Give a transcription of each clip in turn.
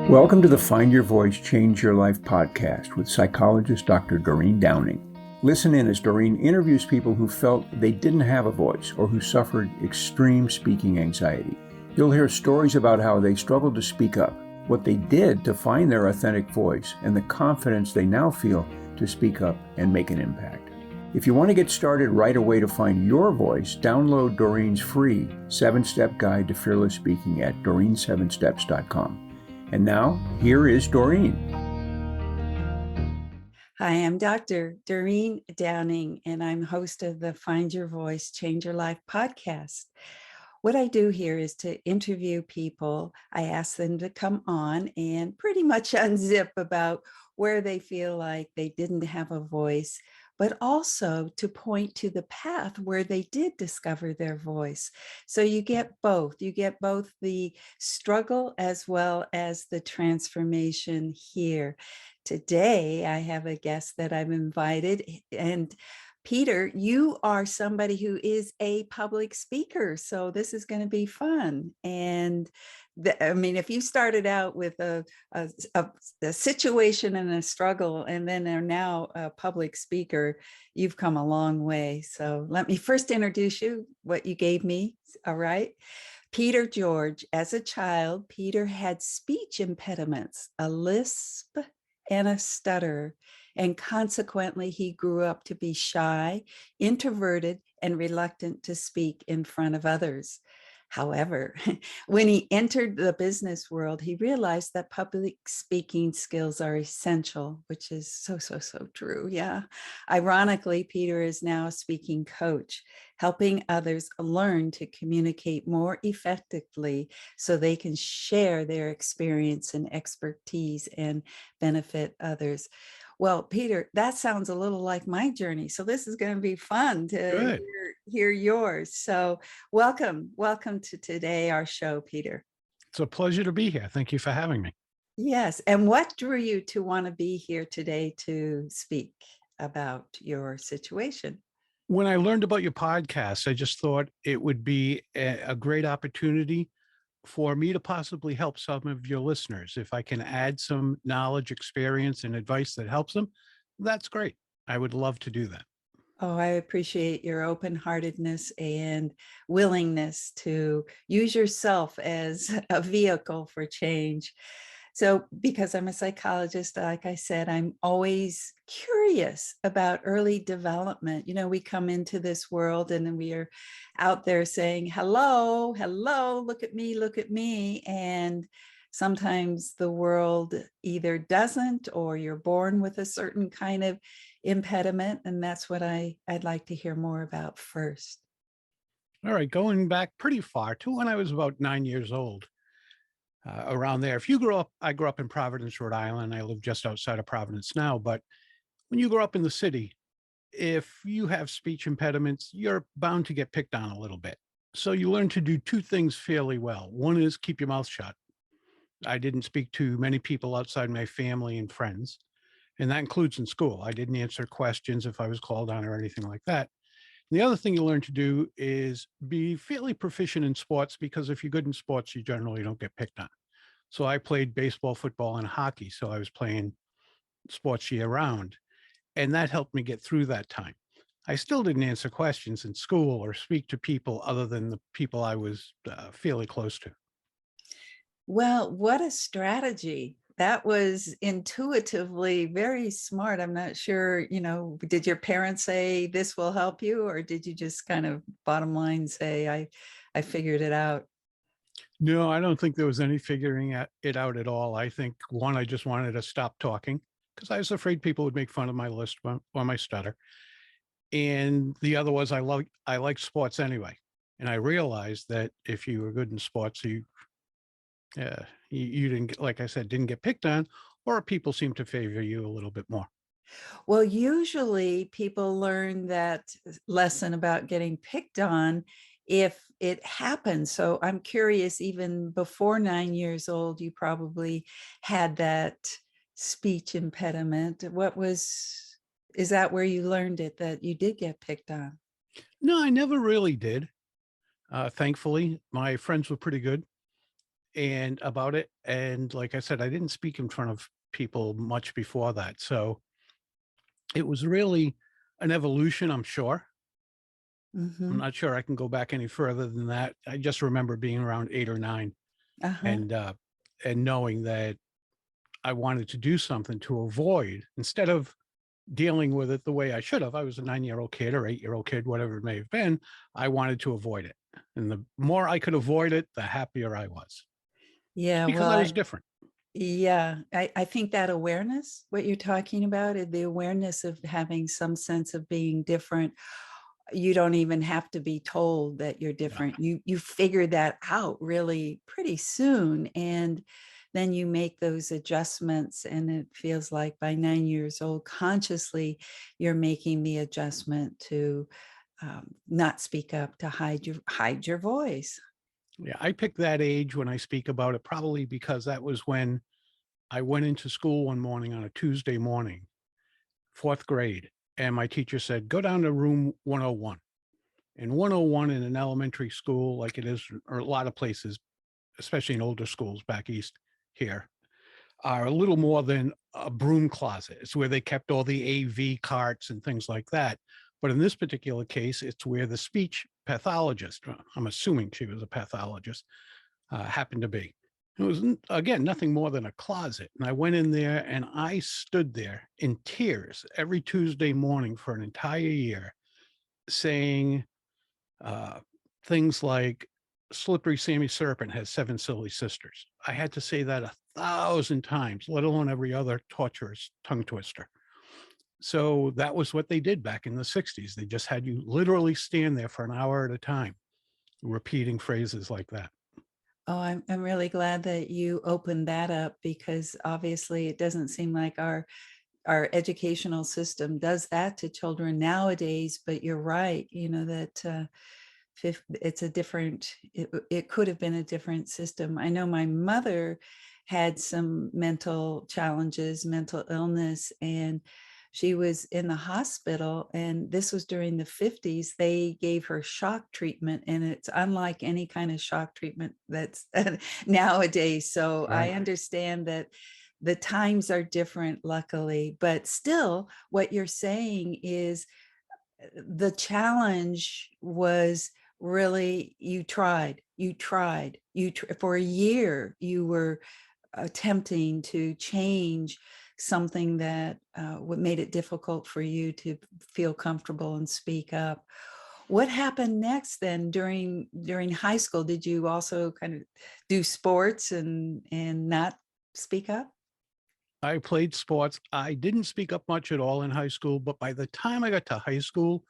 Welcome to the Find Your Voice, Change Your Life podcast with psychologist Dr. Doreen Downing. Listen in as Doreen interviews people who felt they didn't have a voice or who suffered extreme speaking anxiety. You'll hear stories about how they struggled to speak up, what they did to find their authentic voice, and the confidence they now feel to speak up and make an impact. If you want to get started right away to find your voice, download Doreen's free 7-step guide to fearless speaking at doreen7steps.com. And now, here is Doreen. Hi, I'm Dr. Doreen Downing, and I'm host of the Find Your Voice, Change Your Life podcast. What I do here is to interview people. I ask them to come on and pretty much unzip about where they feel like they didn't have a voice, but also to point to the path where they did discover their voice. So you get both. You get both the struggle as well as the transformation here. Today, I have a guest that I've invited, and Peter, you are somebody who is a public speaker, so this is going to be fun. And if you started out with a situation and a struggle, and then are now a public speaker, you've come a long way. So let me first introduce you, what you gave me. All right. Peter George, as a child, Peter had speech impediments, a lisp and a stutter, and consequently he grew up to be shy, introverted, and reluctant to speak in front of others. However, when he entered the business world, he realized that public speaking skills are essential, which is so true. Yeah. Ironically, Peter is now a speaking coach, helping others learn to communicate more effectively so they can share their experience and expertise and benefit others. Well, Peter, that sounds a little like my journey. So this is going to be fun to hear yours. So welcome to today, our show, Peter. It's a pleasure to be here. Thank you for having me. Yes. And what drew you to want to be here today to speak about your situation? When I learned about your podcast, I just thought it would be a great opportunity for me to possibly help some of your listeners. If I can add some knowledge, experience, and advice that helps them, that's great. I would love to do that. Oh, I appreciate your open-heartedness and willingness to use yourself as a vehicle for change. So because I'm a psychologist, like I said, I'm always curious about early development. You know, we come into this world and then we are out there saying, hello, look at me. And sometimes the world either doesn't, or you're born with a certain kind of impediment. And that's what I'd like to hear more about first. All right, going back pretty far to when I was about 9 years old. Around there. If you grew up, I grew up in Providence, Rhode Island. I live just outside of Providence now. But when you grow up in the city, if you have speech impediments, you're bound to get picked on a little bit. So you learn to do two things fairly well. One is keep your mouth shut. I didn't speak to many people outside my family and friends, and that includes in school. I didn't answer questions if I was called on or anything like that. The other thing you learn to do is be fairly proficient in sports, because if you're good in sports, you generally don't get picked on. So I played baseball, football, and hockey. So I was playing sports year round, and that helped me get through that time. I still didn't answer questions in school or speak to people other than the people I was fairly close to. Well, what a strategy. That was intuitively very smart. I'm not sure, did your parents say this will help you, or did you just kind of bottom line say, I figured it out? No, I don't think there was any figuring it out at all. I think, one, I just wanted to stop talking because I was afraid people would make fun of my lisp or my stutter. And the other was I like sports anyway. And I realized that if you were good in sports, you didn't, like I said, didn't get picked on, or people seem to favor you a little bit more. Well, usually people learn that lesson about getting picked on if it happens. So I'm curious, even before 9 years old, you probably had that speech impediment. Is that where you learned it, that you did get picked on? No, I never really did. Thankfully, my friends were pretty good. and about it. And like I said, I didn't speak in front of people much before that. So it was really an evolution, I'm sure. I'm Mhm. not sure I can go back any further than that. I just remember being around 8 or 9 Uh-huh. and knowing that I wanted to do something to avoid, instead of dealing with it the way I should have. I was a 9-year-old kid or 8-year-old kid, whatever it may have been. I wanted to avoid it. And the more I could avoid it, the happier I was, just Yeah, because well, I was different. I think that awareness, what you're talking about, the awareness of having some sense of being different, you don't even have to be told that you're Yeah. different. You figure that out really pretty soon, and then you make those adjustments, and it feels like by 9 years old, consciously, you're making the adjustment to not speak up, to hide your voice. Yeah. I picked that age when I speak about it, probably because that was when I went into school one morning on a Tuesday morning, 4th grade, and my teacher said, go down to room 101. And 101 in an elementary school, like it is, or a lot of places, especially in older schools back east here, are a little more than a broom closet. It's where they kept all the AV carts and things like that. But in this particular case, it's where the speech pathologist, I'm assuming she was a pathologist, happened to be. It was, again, nothing more than a closet. And I went in there and I stood there in tears every Tuesday morning for an entire year saying uh, things like, slippery Sammy Serpent has 7 silly sisters. I had to say that 1,000 times, let alone every other torturous tongue twister. So that was what they did back in the 60s. They just had you literally stand there for an hour at a time, repeating phrases like that. Oh, I'm really glad that you opened that up, because obviously it doesn't seem like our educational system does that to children nowadays. But you're right, that it's a different, it could have been a different system. I know my mother had some mental challenges, mental illness, and she was in the hospital, and this was during the 50s. They gave her shock treatment, and it's unlike any kind of shock treatment that's nowadays. So I Right. understand that the times are different, luckily, but still what you're saying is the challenge was really, for a year you were attempting to change something that what made it difficult for you to feel comfortable and speak up. What happened next then during high school? Did you also kind of do sports and not speak up? I played sports. I didn't speak up much at all in high school, but by the time I got to high school,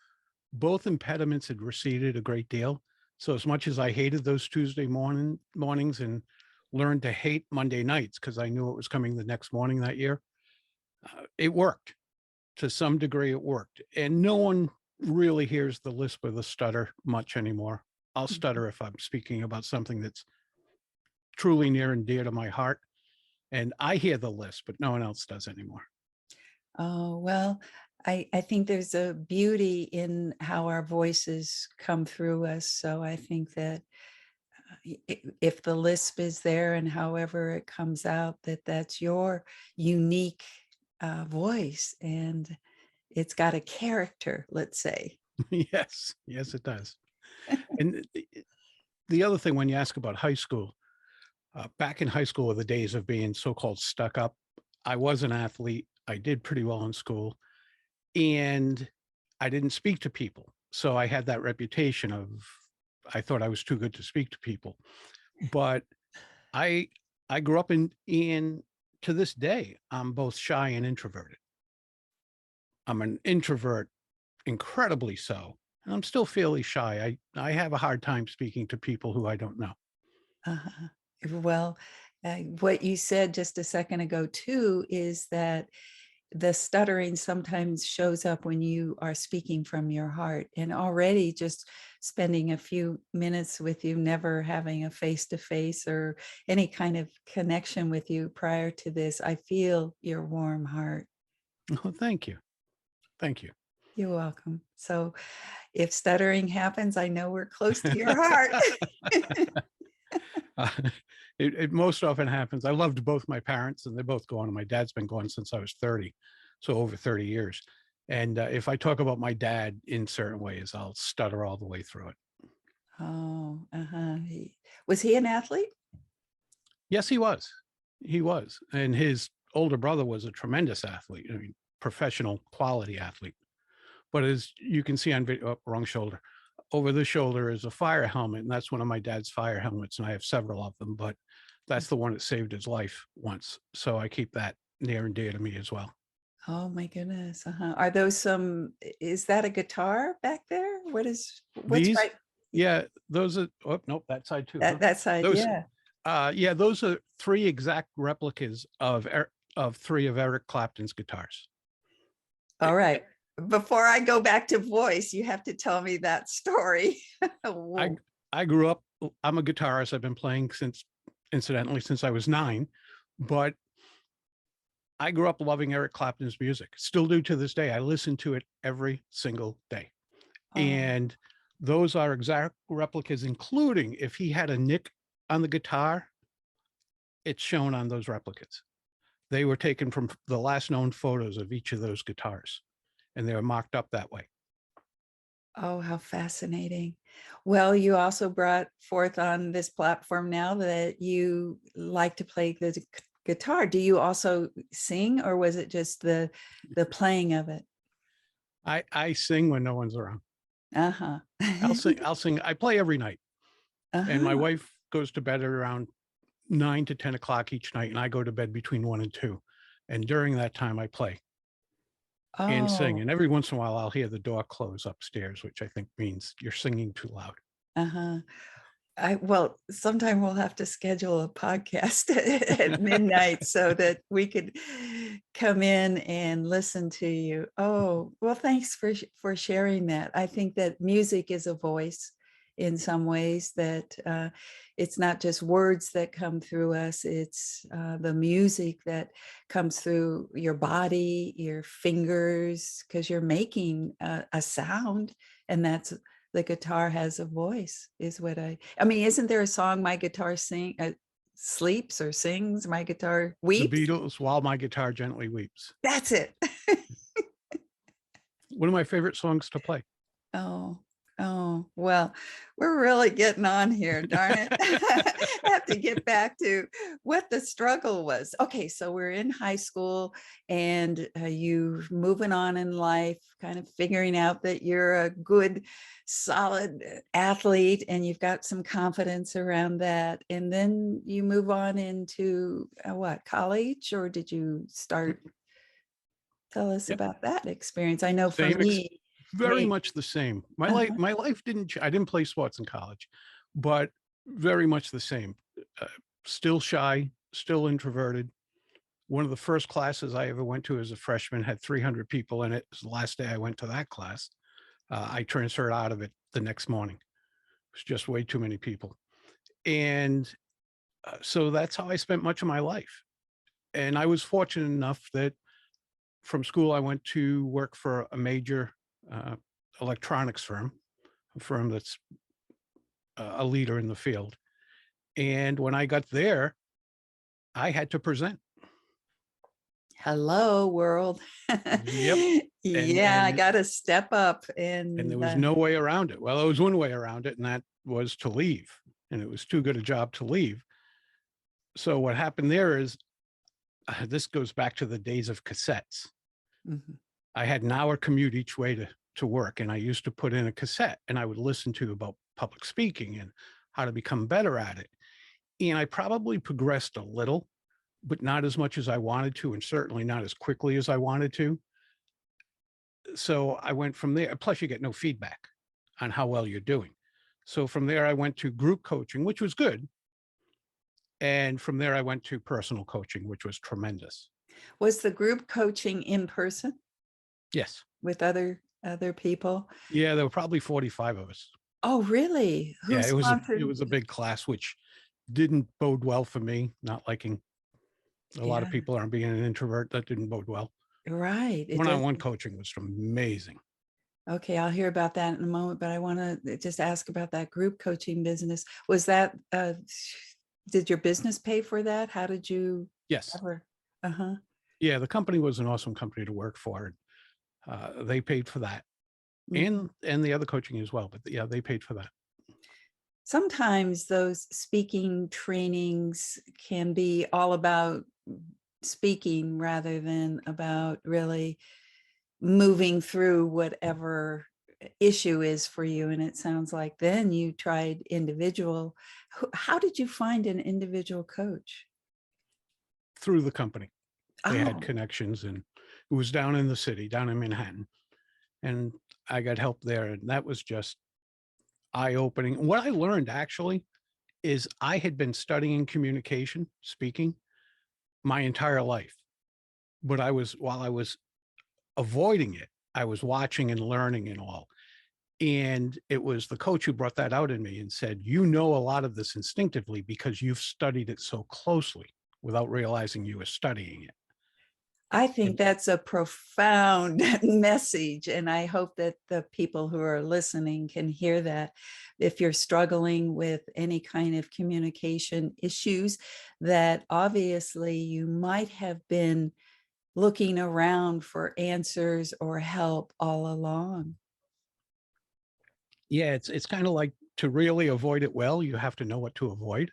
both impediments had receded a great deal. So as much as I hated those Tuesday mornings and learned to hate Monday nights because I knew it was coming the next morning that year, it worked. To some degree, it worked. And no one really hears the lisp or the stutter much anymore. I'll stutter if I'm speaking about something that's truly near and dear to my heart. And I hear the lisp, but no one else does anymore. Oh, well, I think there's a beauty in how our voices come through us. So I think that if the lisp is there and however it comes out, that's your unique voice, and it's got a character, let's say. Yes, yes, it does. And the other thing, when you ask about high school, back in high school were the days of being so-called stuck up. I was an athlete. I did pretty well in school, and I didn't speak to people. So I had that reputation of, I thought I was too good to speak to people. But I I grew up in to this day, I'm both shy and introverted. I'm an introvert, incredibly so, and I'm still fairly shy. I have a hard time speaking to people who I don't know. Uh-huh. Well, what you said just a second ago too is that the stuttering sometimes shows up when you are speaking from your heart. And already just spending a few minutes with you, never having a face-to-face or any kind of connection with you prior to this, I feel your warm heart. Oh, thank you. Thank you. You're welcome. So if stuttering happens, I know we're close to your heart. Uh, it most often happens. I loved both my parents, and they're both gone. My dad's been gone since I was 30, so over 30 years. And if I talk about my dad in certain ways, I'll stutter all the way through it. Oh, was he an athlete? Yes, he was. He was. And his older brother was a tremendous athlete, I mean, professional quality athlete. But as you can see on video, wrong shoulder, over the shoulder is a fire helmet. And that's one of my dad's fire helmets. And I have several of them, but that's the one that saved his life once. So I keep that near and dear to me as well. Oh my goodness. Are those is that a guitar back there? What's These, right? yeah, those are, oh, nope, that side too. Huh? That side, Those, yeah. yeah, those are 3 exact replicas of 3 of Eric Clapton's guitars. All right. Before I go back to voice, you have to tell me that story. I grew up, I'm a guitarist. I've been playing incidentally, since I was 9, but I grew up loving Eric Clapton's music. Still do to this day. I listen to it every single day. Oh. And those are exact replicas, including if he had a nick on the guitar, it's shown on those replicas. They were taken from the last known photos of each of those guitars, and they were marked up that way. Oh, how fascinating. Well, you also brought forth on this platform now that you like to play the guitar. Do you also sing, or was it just the playing of it? I sing when no one's around. Uh-huh. I'll sing. I play every night. And my Uh-huh. wife goes to bed at around 9 to 10 o'clock each night, and I go to bed between 1 and 2. And during that time, I play and sing. Oh, And every once in a while, I'll hear the door close upstairs, which I think means you're singing too loud. uh-huh. Well, sometime we'll have to schedule a podcast at midnight so that we could come in and listen to you. Oh, well, thanks for sharing that. I think that music is a voice in some ways, that it's not just words that come through us, it's the music that comes through your body, your fingers, because you're making a sound, and that's the guitar has a voice, is what I mean, isn't there a song, my guitar sleeps or sings, my guitar weeps? The Beatles, While My Guitar Gently Weeps. That's it. One of my favorite songs to play. Oh, well, we're really getting on here, darn it. I have to get back to what the struggle was. Okay, so we're in high school, and you moving on in life, kind of figuring out that you're a good, solid athlete, and you've got some confidence around that. And then you move on into what, college, or did you start? Tell us about that experience. I know for me, very much the same. My life didn't, I didn't play sports in college, but very much the same. Still shy, still introverted. One of the first classes I ever went to as a freshman had 300 people in it. It was the last day I went to that class. I transferred out of it the next morning. It was just way too many people. And so that's how I spent much of my life. And I was fortunate enough that from school, I went to work for a major electronics firm, a firm that's a leader in the field. And when I got there, I had to present. Hello, world. Yep. Yeah, I got to step up. And there was no way around it. Well, there was one way around it, and that was to leave. And it was too good a job to leave. So what happened there is, this goes back to the days of cassettes. Mm-hmm. I had an hour commute each way to work, and I used to put in a cassette, and I would listen to about public speaking and how to become better at it. And I probably progressed a little, but not as much as I wanted to, and certainly not as quickly as I wanted to. So I went from there. Plus, you get no feedback on how well you're doing. So from there, I went to group coaching, which was good. And from there, I went to personal coaching, which was tremendous. Was the group coaching in person? Yes. With other people? Yeah, there were probably 45 of us. Oh, really? Yeah, it was a big class, which didn't bode well for me, not liking a lot of people aren't being an introvert. That didn't bode well. Right. One-on-one coaching was amazing. Okay, I'll hear about that in a moment, but I want to just ask about that group coaching business. Was that, did your business pay for that? How did you Yes. ever? Uh-huh. Yeah, the company was an awesome company to work for. They paid for that, Mhm. and the other coaching as well. But yeah, they paid for that. Sometimes those speaking trainings can be all about speaking rather than about really moving through whatever issue is for you. And it sounds like then you tried individual. How did you find an individual coach? Through the company. They had Oh, connections, and it was down in the city, down in Manhattan. And I got help there. And that was just eye-opening. What I learned actually is I had been studying communication, speaking, my entire life. But while I was avoiding it, I was watching and learning and all. And it was the coach who brought that out in me and said, you know, a lot of this instinctively because you've studied it so closely without realizing you were studying it. I think And that's a profound message. And I hope that the people who are listening can hear that. If you're struggling with any kind of communication issues, that obviously you might have been looking around for answers or help all along. yeah, it's kind of like to really avoid it well, you have to know what to avoid.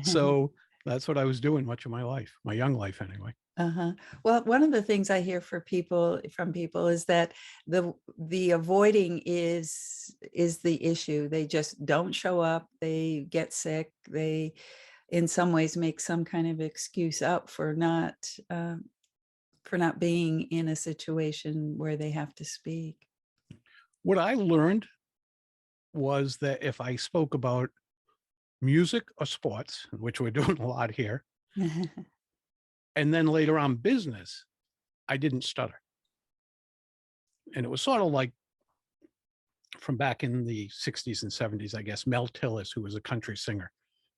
So that's what I was doing much of my life, my young life anyway. Uh-huh. Well, one of the things I hear from people is that the avoiding is the issue. They just don't show up, they get sick, they in some ways make some kind of excuse up for not being in a situation where they have to speak. What I learned was that if I spoke about music or sports, which we're doing a lot here, and then later on business, I didn't stutter. And it was sort of like from back in the 60s and 70s, I guess, Mel Tillis, who was a country singer,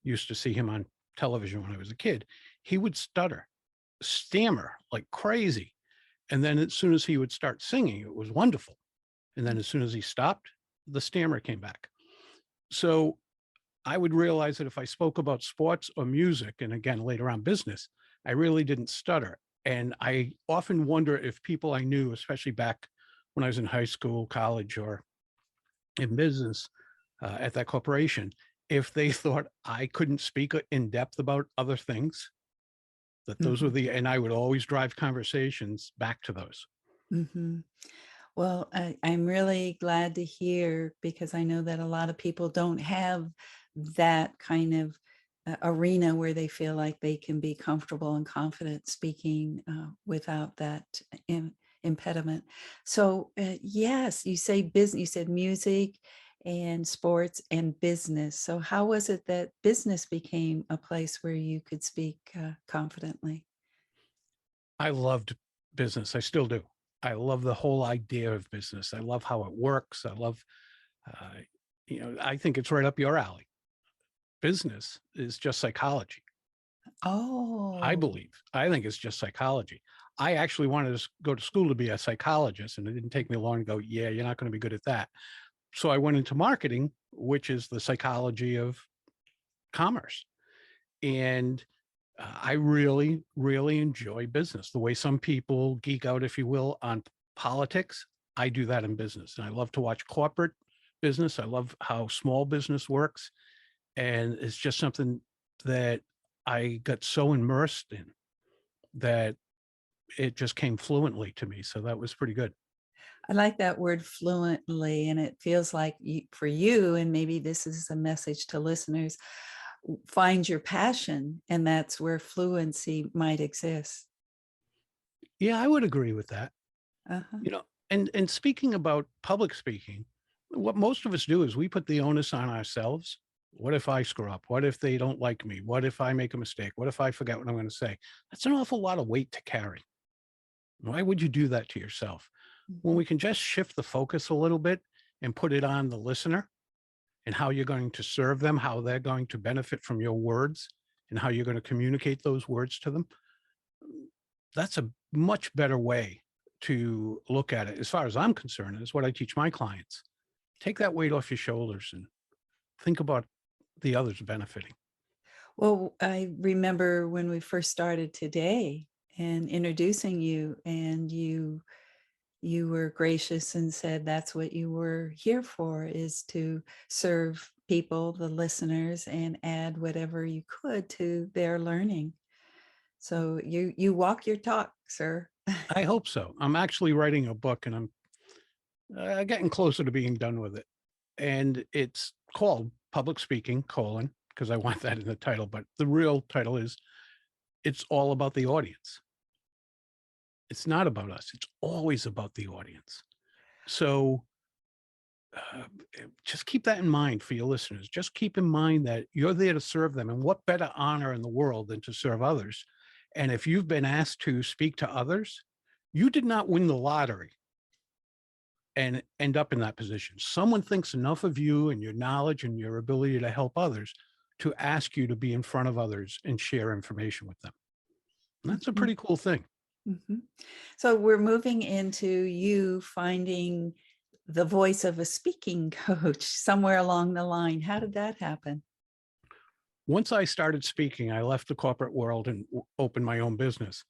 used to see him on television when I was a kid. He would stutter, stammer like crazy. And then as soon as he would start singing, it was wonderful. And then as soon as he stopped, the stammer came back. So I would realize that if I spoke about sports or music, and again, later on business, I really didn't stutter. And I often wonder if people I knew, especially back when I was in high school, college, or in business at that corporation, if they thought I couldn't speak in depth about other things, that those were Mhm, and I would always drive conversations back to those. mhm. Well, I'm really glad to hear because I know that a lot of people don't have that kind of arena where they feel like they can be comfortable and confident speaking without that impediment. So, yes, you say business, you said music and sports and business. So, how was it that business became a place where you could speak confidently? I loved business. I still do. I love the whole idea of business. I love how it works. I love, uh, I think it's right up your alley. Business is just psychology. I Oh, believe. I think it's just psychology. I actually wanted to go to school to be a psychologist, and it didn't take me long to go, yeah, you're not going to be good at that. So I went into marketing, which is the psychology of commerce. And I really, really enjoy business. The way some people geek out, if you will, on politics, I do that in business. And I love to watch corporate business. I love how small business works. And it's just something that I got so immersed in that it just came fluently to me. So that was pretty good. I like that word fluently, and it feels like for you, and maybe this is a message to listeners, find your passion, and that's where fluency might exist. Yeah, I would agree with that. Uh-huh. You know, and speaking about public speaking, what most of us do is we put the onus on ourselves. What if I screw up? What if they don't like me? What if I make a mistake? What if I forget what I'm going to say? That's an awful lot of weight to carry. Why would you do that to yourself? When Mhm. we can just shift the focus a little bit and put it on the listener and how you're going to serve them, how they're going to benefit from your words, and how you're going to communicate those words to them, that's a much better way to look at it, as far as I'm concerned, is what I teach my clients. Take that weight off your shoulders and think about the others benefiting. Well, I remember when we first started today and introducing you, and you were gracious and said that's what you were here for, is to serve people, the listeners, and add whatever you could to their learning. So you walk your talk, sir. I hope so. I'm actually writing a book, and I'm getting closer to being done with it. And it's called Public Speaking, because I want that in the title, but the real title is It's All About the Audience. It's not about us. It's always about the audience. So just keep that in mind for your listeners. Just keep in mind that you're there to serve them. And what better honor in the world than to serve others? And if you've been asked to speak to others, you did not win the lottery and end up in that position. Someone thinks enough of you and your knowledge and your ability to help others to ask you to be in front of others and share information with them. And that's a pretty cool thing. Mm-hmm. So we're moving into you finding the voice of a speaking coach somewhere along the line. How did that happen? Once I started speaking, I left the corporate world and opened my own business.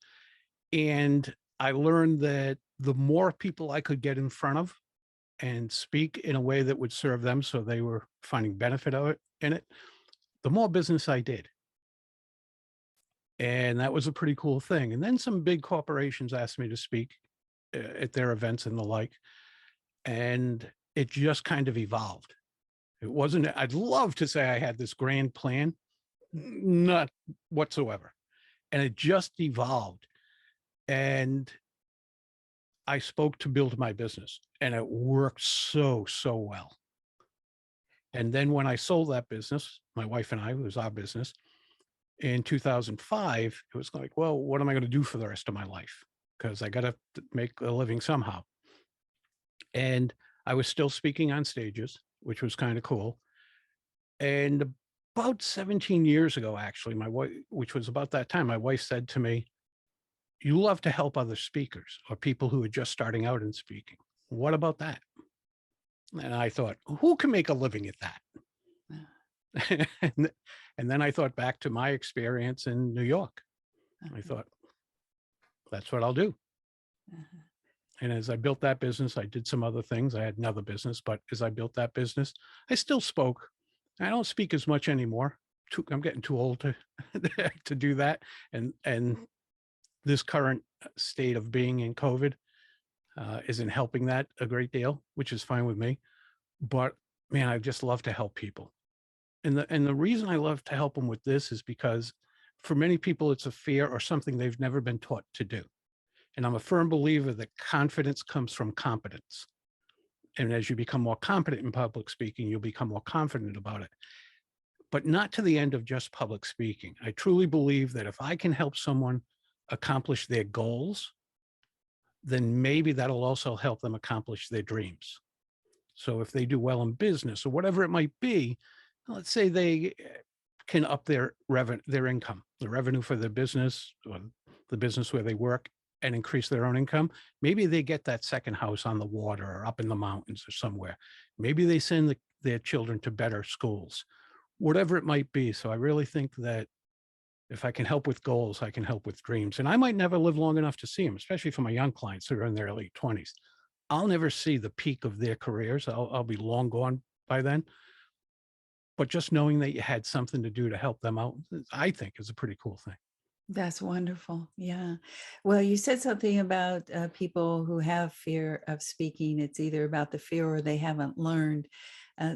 And I learned that the more people I could get in front of and speak in a way that would serve them, so they were finding benefit of it in it, the more business I did. And that was a pretty cool thing. And then some big corporations asked me to speak at their events and the like. And it just kind of evolved. It wasn't, I'd love to say I had this grand plan, not whatsoever. And it just evolved. And I spoke to build my business, and it worked so well. And then when I sold that business, my wife and I, it was our business, in 2005, it was like, well, what am I going to do for the rest of my life? Because I got to make a living somehow. And I was still speaking on stages, which was kind of cool. And about 17 years ago, actually, my wife, which was about that time, my wife said to me, you love to help other speakers or people who are just starting out in speaking. What about that? And I thought, who can make a living at that? And then I thought back to my experience in New York. I thought, that's what I'll do. And as I built that business, I did some other things. I had another business, but as I built that business, I still spoke. I don't speak as much anymore. I'm getting too old to to do that. And this current state of being in COVID isn't helping that a great deal, which is fine with me. But man, I just love to help people. And the reason I love to help them with this is because for many people, it's a fear or something they've never been taught to do. And I'm a firm believer that confidence comes from competence. And as you become more competent in public speaking, you'll become more confident about it. But not to the end of just public speaking. I truly believe that if I can help someone accomplish their goals, then maybe that'll also help them accomplish their dreams. So if they do well in business or whatever it might be, let's say they can up their income, the revenue for their business or the business where they work, and increase their own income. Maybe they get that second house on the water or up in the mountains or somewhere. Maybe they send their children to better schools, whatever it might be. So I really think that if I can help with goals, I can help with dreams. And I might never live long enough to see them, especially for my young clients who are in their late 20s. I'll never see the peak of their careers. I'll be long gone by then. But just knowing that you had something to do to help them out, I think is a pretty cool thing. That's wonderful. Yeah. Well, you said something about people who have fear of speaking. It's either about the fear or they haven't learned.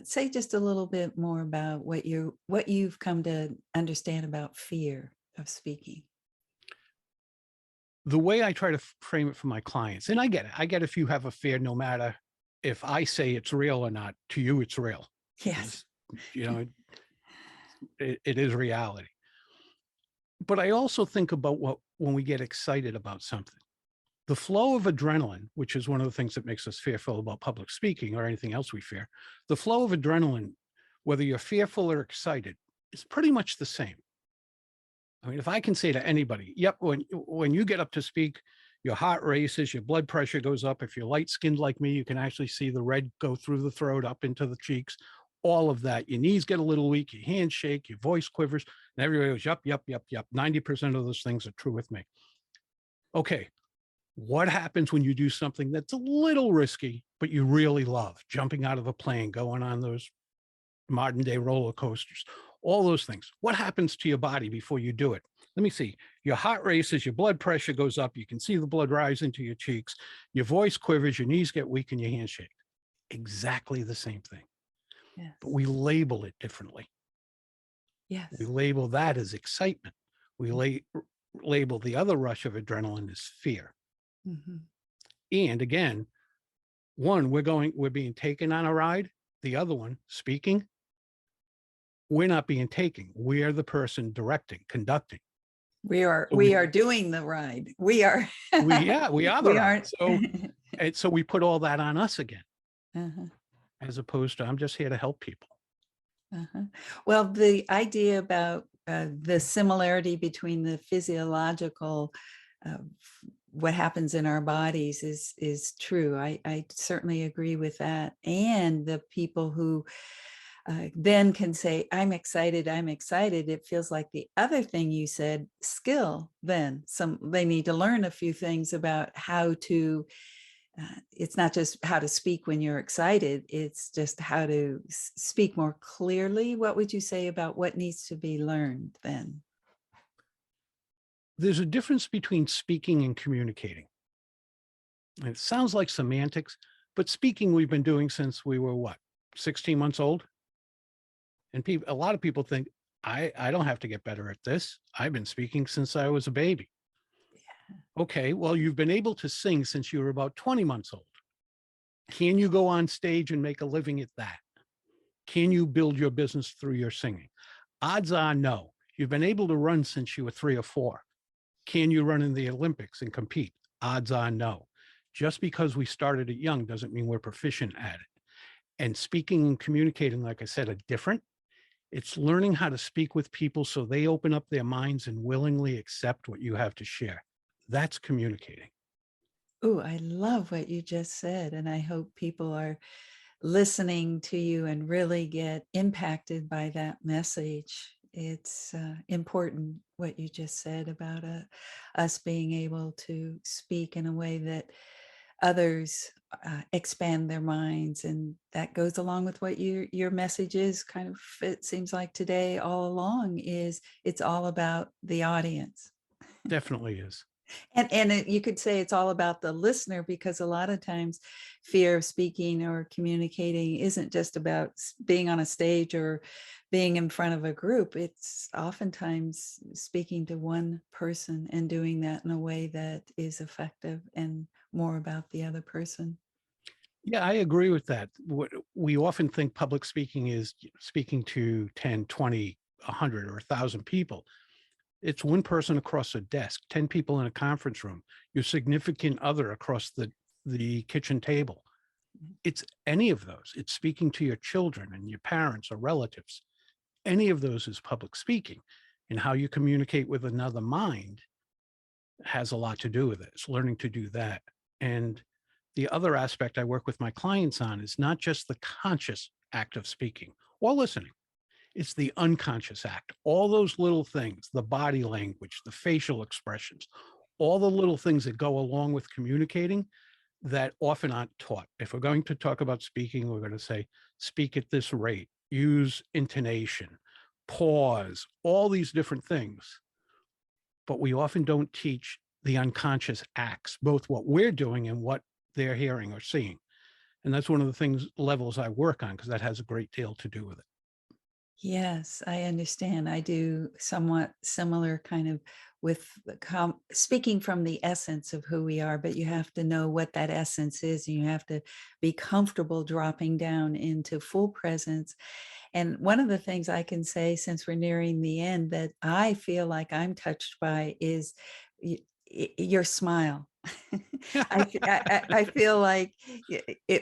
Say just a little bit more about what you've come to understand about fear of speaking. The way I try to frame it for my clients, and I get if you have a fear, no matter if I say it's real or not, to you, it's real. Yes. You know, it is reality. But I also think about when we get excited about something, the flow of adrenaline, which is one of the things that makes us fearful about public speaking or anything else we fear. The flow of adrenaline, whether you're fearful or excited, is pretty much the same. I mean, if I can say to anybody, yep, when you get up to speak, your heart races, your blood pressure goes up. If you're light-skinned like me, you can actually see the red go through the throat up into the cheeks, all of that. Your knees get a little weak, your hands shake, your voice quivers, and everybody goes, yup, yup, yup, yup. 90% of those things are true with me. Okay, what happens when you do something that's a little risky, but you really love? Jumping out of a plane, going on those modern day roller coasters, all those things. What happens to your body before you do it? Let me see. Your heart races, your blood pressure goes up. You can see the blood rise into your cheeks. Your voice quivers, your knees get weak, and your hands shake. Exactly the same thing. Yes. But we label it differently. Yes. We label that as excitement. We label the other rush of adrenaline as fear. Mm-hmm. And again, one, we're being taken on a ride. The other one, speaking, we're not being taken. We are the person directing, conducting. We are doing the ride. We are we are the ride. So we put all that on us again, as opposed to I'm just here to help people. Well, the idea about the similarity between the physiological what happens in our bodies is true. I certainly agree with that. And the people who then can say, I'm excited, I'm excited. It feels like the other thing you said, skill, then they need to learn a few things about how to, it's not just how to speak when you're excited, it's just how to speak more clearly. What would you say about what needs to be learned then? There's a difference between speaking and communicating. And it sounds like semantics, but speaking we've been doing since we were 16 months old? And a lot of people think, I don't have to get better at this. I've been speaking since I was a baby. Yeah. Okay, well, you've been able to sing since you were about 20 months old. Can you go on stage and make a living at that? Can you build your business through your singing? Odds are no. You've been able to run since you were 3 or 4. Can you run in the Olympics and compete? Odds are no. Just because we started it young doesn't mean we're proficient at it. And speaking and communicating, like I said, are different. It's learning how to speak with people so they open up their minds and willingly accept what you have to share. That's communicating. Oh, I love what you just said. And I hope people are listening to you and really get impacted by that message. It's important what you just said about us being able to speak in a way that others expand their minds, and that goes along with what your message is. Kind of, it seems like today all along is it's all about the audience. Definitely is. And you could say it's all about the listener, because a lot of times fear of speaking or communicating isn't just about being on a stage or being in front of a group. It's oftentimes speaking to one person and doing that in a way that is effective and more about the other person. Yeah, I agree with that. We often think public speaking is speaking to 10, 20, 100 or 1,000 people. It's one person across a desk, 10 people in a conference room, your significant other across the kitchen table. It's any of those. It's speaking to your children and your parents or relatives. Any of those is public speaking. And how you communicate with another mind has a lot to do with it. It's learning to do that. And the other aspect I work with my clients on is not just the conscious act of speaking or listening. It's the unconscious act. All those little things, the body language, the facial expressions, all the little things that go along with communicating that often aren't taught. If we're going to talk about speaking, we're going to say, speak at this rate, use intonation, pause, all these different things. But we often don't teach the unconscious acts, both what we're doing and what they're hearing or seeing. And that's one of the levels I work on, because that has a great deal to do with it. Yes, I understand. I do somewhat similar kind of with speaking from the essence of who we are, but you have to know what that essence is. And you have to be comfortable dropping down into full presence. And one of the things I can say, since we're nearing the end, that I feel like I'm touched by is your smile. I feel like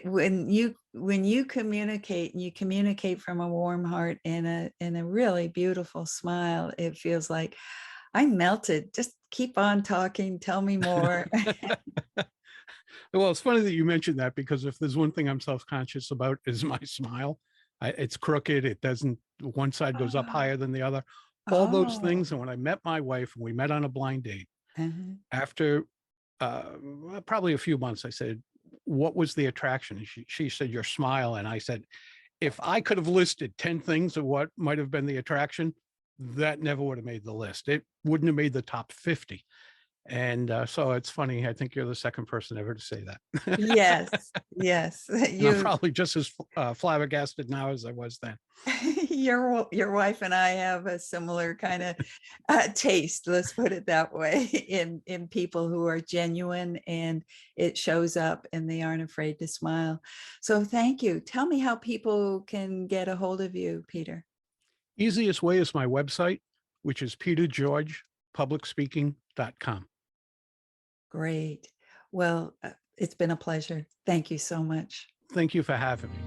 when you communicate, and you communicate from a warm heart and a really beautiful smile, it feels like I melted. Just keep on talking. Tell me more. Well, it's funny that you mentioned that, because if there's one thing I'm self-conscious about is my smile. It's crooked. It doesn't, one side goes up higher than the other, all those Oh. things. And when I met my wife and we met on a blind date, Uh-huh. after probably a few months, I said, what was the attraction? And she said, your smile. And I said, if I could have listed 10 things of what might have been the attraction, that never would have made the list. It wouldn't have made the top 50. And so it's funny. I think you're the second person ever to say that. Yes, yes. And I'm probably just as flabbergasted now as I was then. Your wife and I have a similar kind of taste, let's put it that way, in people who are genuine, and it shows up and they aren't afraid to smile. So thank you. Tell me how people can get a hold of you, Peter. Easiest way is my website, which is petergeorgepublicspeaking.com. Great. Well, it's been a pleasure. Thank you so much. Thank you for having me.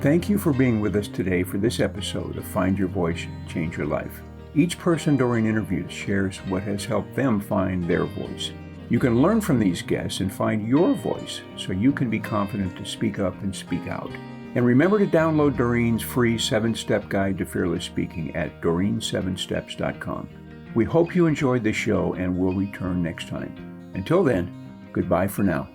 Thank you for being with us today for this episode of Find Your Voice, Change Your Life. Each person during interviews shares what has helped them find their voice. You can learn from these guests and find your voice so you can be confident to speak up and speak out. And remember to download Doreen's free 7-step guide to fearless speaking at doreen7steps.com. We hope you enjoyed the show and will return next time. Until then, goodbye for now.